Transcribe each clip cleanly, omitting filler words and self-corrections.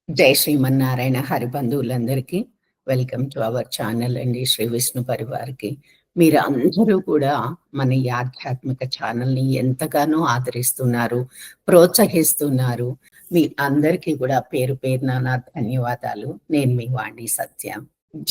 జై శ్రీమన్నారాయణ హరిబంధువులందరికీ welcome to our channel అండి. శ్రీ విష్ణు పరివార్కి మీరు అందరూ కూడా మన ఈ ఆధ్యాత్మిక ఛానల్ని ఎంతగానో ఆదరిస్తున్నారు, ప్రోత్సహిస్తున్నారు. మీ అందరికీ కూడా పేరు పేరున నా ధన్యవాదాలు. నేను మీ వాణి సత్య.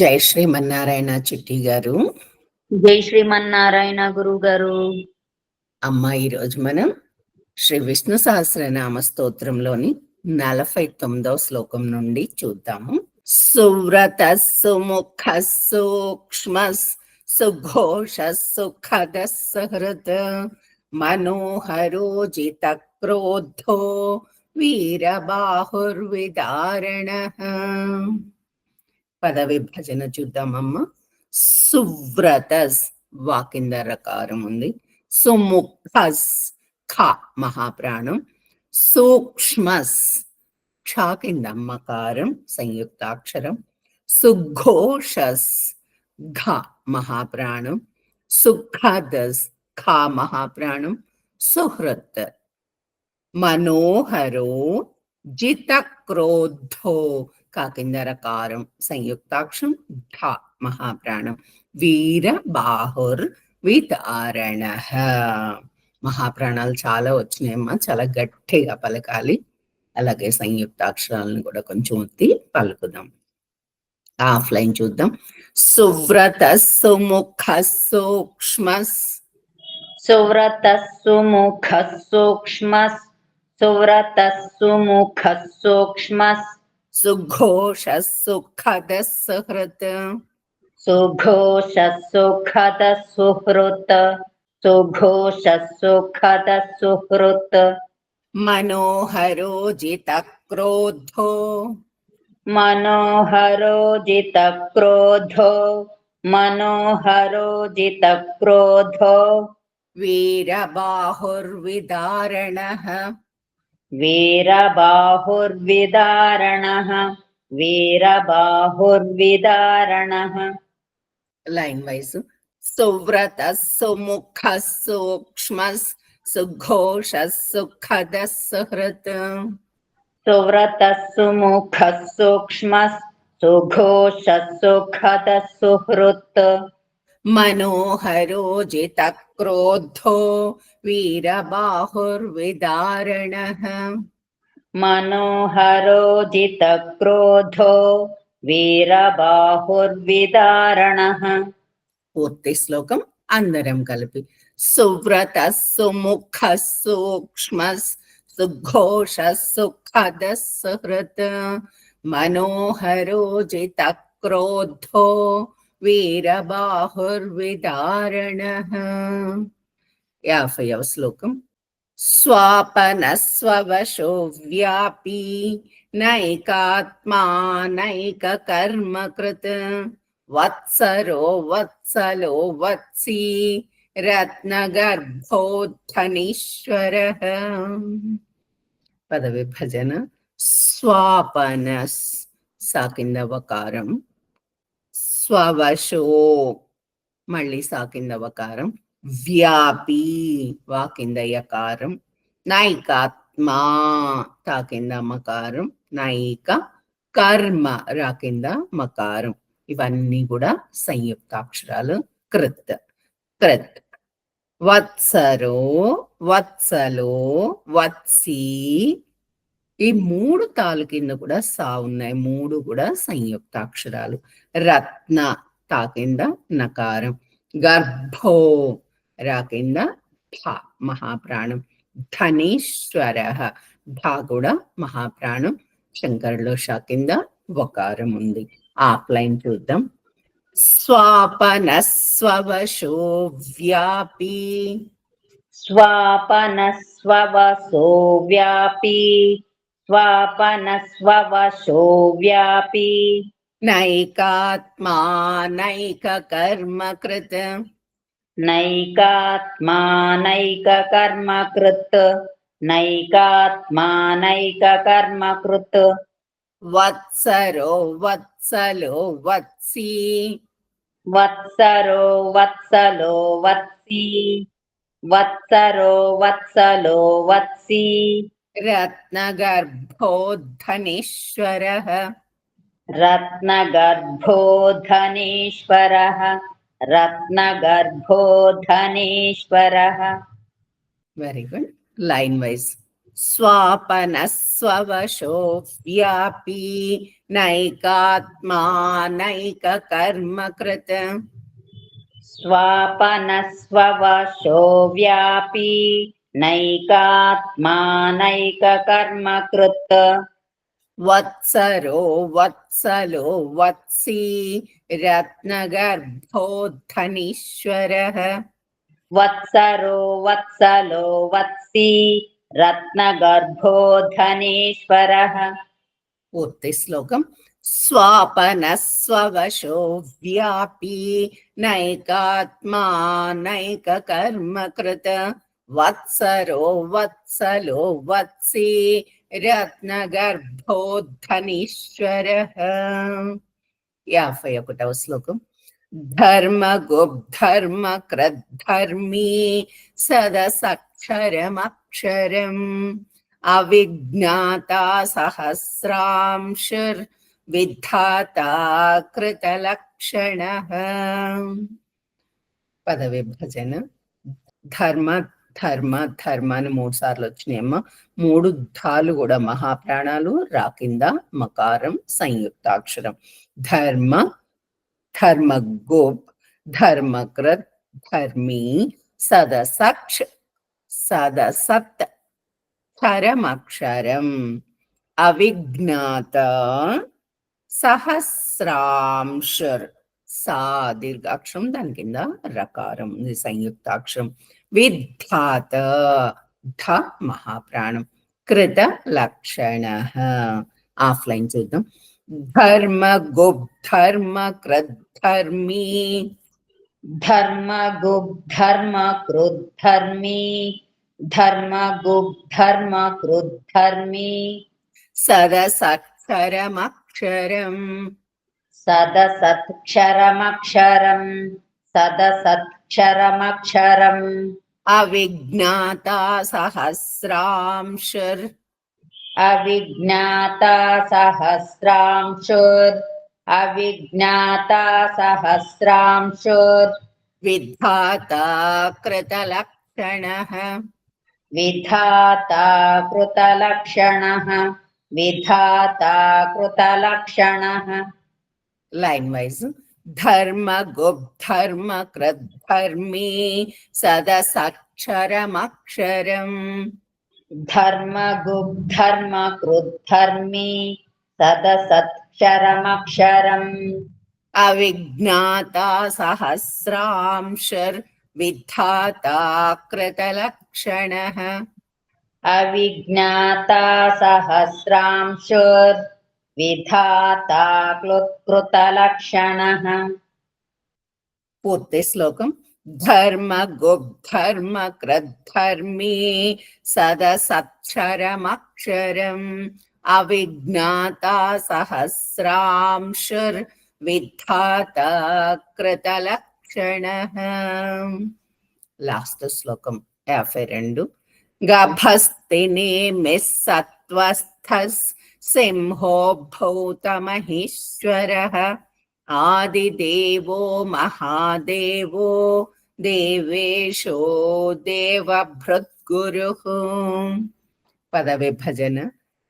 జై శ్రీమన్నారాయణ చిట్టి గారు. జై శ్రీమన్నారాయణ గురువు గారు. అమ్మ, ఈరోజు మనం శ్రీ విష్ణు సహస్రనామ స్తోత్రంలోని 49వ శ్లోకం నుండి చూద్దాము. సువ్రత సుముఖ సూక్ష్మ సుఘోష సుఖద సహృద మనోహరోజిత క్రోధో వీరబాహుర్విదారణ. పద విభజన చూద్దామమ్మ. సువ్రతస్ వా కింద రకారం ఉంది. సుముఖస్ ఖ మహాప్రాణం. సూక్ష్మస్ క్ష కింద మకారం సంయుక్తాక్షరం. సుఘోషస్ ఘ మహాప్రాణం. సుఖదస్ ఖ మహాప్రాణం. సుహృత్ మనోహరో జిత క్రోధో క కింద రకారం సంయుక్తాక్షరం. ఢ మహాప్రాణం. వీర బాహుర్ విదారణ. మహాప్రాణాలు చాలా వచ్చినాయమ్మా, చాలా గట్టిగా పలకాలి. అలాగే సంయుక్తాక్షరాలను కూడా కొంచెం ఒత్తి పలుకుదాం. ఆఫ్లైన్ చూద్దాం. సువ్రత సుముఖ సూక్ష్మ సువ్రత సుముఖ సూక్ష్మ సువ్రత సుముఖ సూక్ష్మ సుఘోష సుఖద సుహృత్ సుఘోష సుఖద సుహృత్ సుఘోష సుఖద సుహృత్ మనోహరోజిత క్రోధో మనోహరోజిత క్రోధో మనోహరోజిత క్రోధో వీరబాహుర్విదారణ వీరబాహుర్విదారణ వీరబాహుర్విదారణ. Line wise. సువ్రత సుముఖ సూక్ష్మ సుఘోష సుఖద సుహృత్ సువ్రత సుముఖ సూక్ష్మ సుఘోష సుఖద సుహృత్ మనోహరోజిత క్రోధో వీరబాహుర్విదారణ మనోహరోజిత క్రోధో వీరబాహుర్విదారణ. పూర్తి శ్లోకం అందరం కలిపి. సువ్రత సుముఖ సూక్ష్మ సుఘోష సుఖద సుహృత్ మనోహరోజిత క్రోధో వీరబాహుర్విదారణ. 50వ శ్లోకం. స్వాపన స్వవశో వ్యాపీ నైకాత్మా నైక కర్మకృత్ వత్సరో వత్సలో వత్సీ రత్నగర్భోద్ధనీశ్వర. పద విభజన. స్వాపనస్ సా కింద వకారం. స్వవశో మళ్ళీ సా కింద వకారం. వ్యాపీ వా కింద యకారం. నైకాత్మా తా కింద మకారం. నైక కర్మ రా కింద మకారం. ఇవన్నీ కూడా సంయుక్తాక్షరాలు. కృత్ కృత్. వత్సరో వత్సలో వత్సీ ఈ 3 తాలు కింద కూడా సా ఉన్నాయి. 3 కూడా సంయుక్తాక్షరాలు. రత్న తా కింద నకారం. గర్భో రా కింద ఠ మహాప్రాణం. ధనీశ్వర ఢ కూడా మహాప్రాణం. శంకరులో షా కింద వకారం ఉంది. ఆఫ్లైన్ చూద్దాం. స్వాపన స్వవశో వ్యాపీ స్వాపన స్వవశో వ్యాపీ స్వాపన స్వవశో వ్యాపీ నైకాత్మా నైక కర్మకృత్ నైకాత్మా నైక కర్మకృత్ నైకాత్మా నైక కర్మకృత్ వత్సరో వత్సలో వత్సీ వత్సరో వత్సలో వత్సీ వత్సరో వత్సలో వత్సీ रत्नगर्भोद्धनीश्वरः रत्नगर्भो धनीश्वरः रत्नगर्भो धनीश्वरः वेरी गुड लाइन वाइज स्वापनस्ववशो व्यापी नैकात्मा नैककर्मकृत् स्वापनस्ववशो व्यापी नैकात्मा नैककर्मकृत् वत्सरो वत्सलो वत्सी रत्नगर्भोद्धनीश्वरः वत्सरो वत्सलो वत्सी रत्नगर्भो धनीश्वरः पूर्ति श्लोकम स्वापनस्ववशो व्यापी नैकात्मा नैककर्मकृत् वत्सरो वत्सलो वत्सी रत्नगर्भोद्धनीश्वरः 51వ శ్లోకం ధర్మగుప్ధర్మకృద్ధర్మీ సదసక్షరమక్షరం అవిజ్ఞాతా సహస్రాంశుర్ విధాతా కృతలక్షణః పద విభజన ధర్మ ధర్మ ధర్మ అని 3 సార్లు వచ్చినాయమ్మ 3 ధాలు కూడా మహాప్రాణాలు రా కింద మకారం సంయుక్తాక్షరం ధర్మ ధర్మ గోప్ ధర్మకృత్ ధర్మీ సదసక్ష సదసత్ క్షరమక్షరం అవిజ్ఞాత సహస్రాంశర్ సా దీర్ఘాక్షరం దాని కింద రకారం ఇది సంయుక్తాక్షరం విధాత ధ మహాప్రాణం కృత లక్షణ ఆఫ్లైన్ చూద్దాం ధర్మ గుప్ధర్మ కృద్ధర్మీ धर्मगुप्धर्मकृद्धर्मी धर्मगुप्धर्मकृद्धर्मी సదసక్షరమక్షరం सदसत्क्षरमक्षरम् सदसत्क्षरमक्षरम् అవిజ్ఞాతా సహస్రాంశర్ अविज्ञाता सहस्रांशुर् अविज्ञाता सहस्रांशुर् విధాతా కృతలక్షణః विधाता कृतलक्षणः विधाता कृतलक्षणः లైన్ వైజ్ ధర్మ గుప్ధర్మ కృద్ధర్మీ సదసక్షరమక్షరం धर्मगुप्धर्मकृद्धर्मी सदसत्क्षरमक्षरम् అవిజ్ఞాతా సహస్రాంశర్ విధాతా కృతలక్షణః अविज्ञाता सहस्रांशुर् विधाता कृतलक्षणः పూర్తి శ్లోకం ధర్మ గుప్ధర్మ కృద్ధర్మీ సదసక్షరమక్షరం అవిజ్ఞాతా సహస్రాంశుర్ విధాతా కృతలక్షణః లాస్ట్ శ్లోకం 52 గభస్తినేమిః సత్వస్థస్ సింహో భూతమహేశ్వరః ఆదిదేవో మహాదేవో దేవేశో దేవభృద్గురుః పద విభజన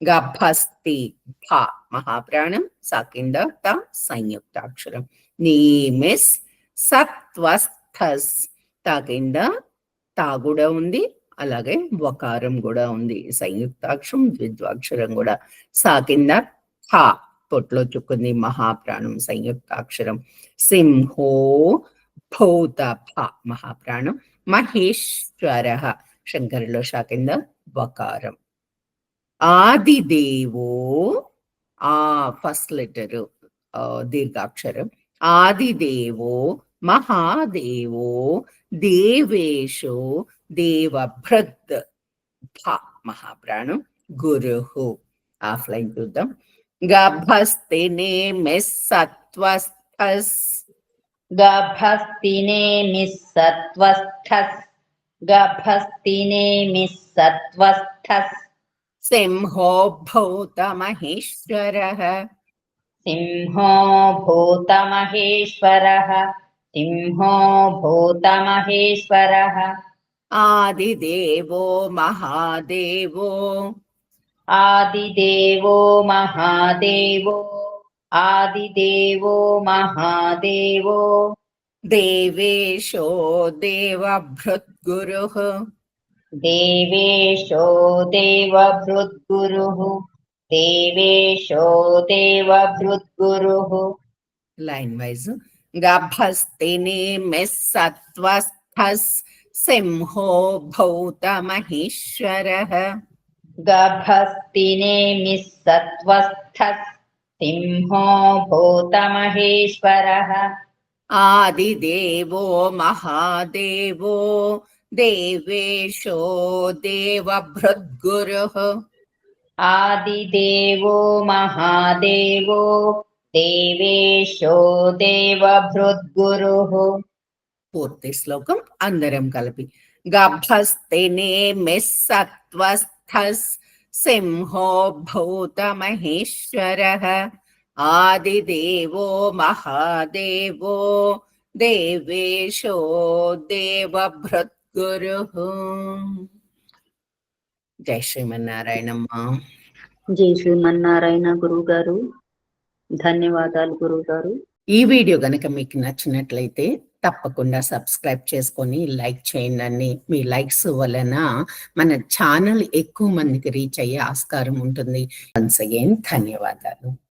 గభస్తి భ మహాప్రాణం సాకింద త సంయుక్తాక్షరం నీమిస్ సత్వస్థస్ తాకింద తా కూడా ఉంది అలాగే వకారం కూడా ఉంది సంయుక్తాక్షరం ద్విద్వాక్షరం కూడా సాకింద థ పొట్లో చుక్కుంది మహాప్రాణం సంయుక్తాక్షరం సింహో భూత భ మహాప్రాణం మహేశ్వర శంకరులో షాకింద వకారం ఆదిదేవో ఆ ఫస్ట్ లెటర్ దీర్ఘాక్షరం ఆదిదేవో మహాదేవో దేవేశో దేవభృద్ భ మహాప్రాణం గురుహు ఆఫ్లైన్ చూద్దాం గభస్తినేమిః సత్వస్థస్ गभस्तिनेमिः सत्त्वस्थस् गभस्तिनेमिः सत्त्वस्थस् సింహో భూతమహేశ్వరః సింహో భూతమహేశ్వరः సింహో భూతమహేశ్వరः ఆదిదేవో మహాదేవో ఆదిదేవో మహాదేవో ఆదిదేవో మహాదేవో దేవేశో దేవభృద్గురుః దేవేశో దేవభృద్గురుః దేవేశో దేవభృద్గురుః లైన్ వైజ్ గభస్తినేమిః సత్వస్థస్ సింహో భూతమహేశ్వరః గభస్తినేమిః సత్వస్థస్ సింహో భూతమహేశ్వరः ఆదిదేవో మహాదేవో దేవేశో దేవభృద్గురుః ఆదిదేవో మహాదేవో దేవేశో దేవభృద్గురుః పూర్తి శ్లోకం అందరం కలిపి గభస్తినేమిః సత్వస్థస్ సింహో భూతమహేశ్వరః ఆదిదేవో మహాదేవో దేవేశో దేవభృద్గురుః. జై శ్రీమన్నారాయణమ్మ. జై శ్రీమన్నారాయణ గురువు గారు. ధన్యవాదాలు గురువు గారు. ఈ వీడియో గనక మీకు నచ్చినట్లయితే తప్పకుండా సబ్స్క్రైబ్ చేసుకొని లైక్ చేయండి. మీ లైక్స్ వలన మన ఛానల్ ఎక్కువ మందికి రీచ్ అయ్యే ఆస్కారం ఉంటుంది. వన్స్ అగైన్ ధన్యవాదాలు.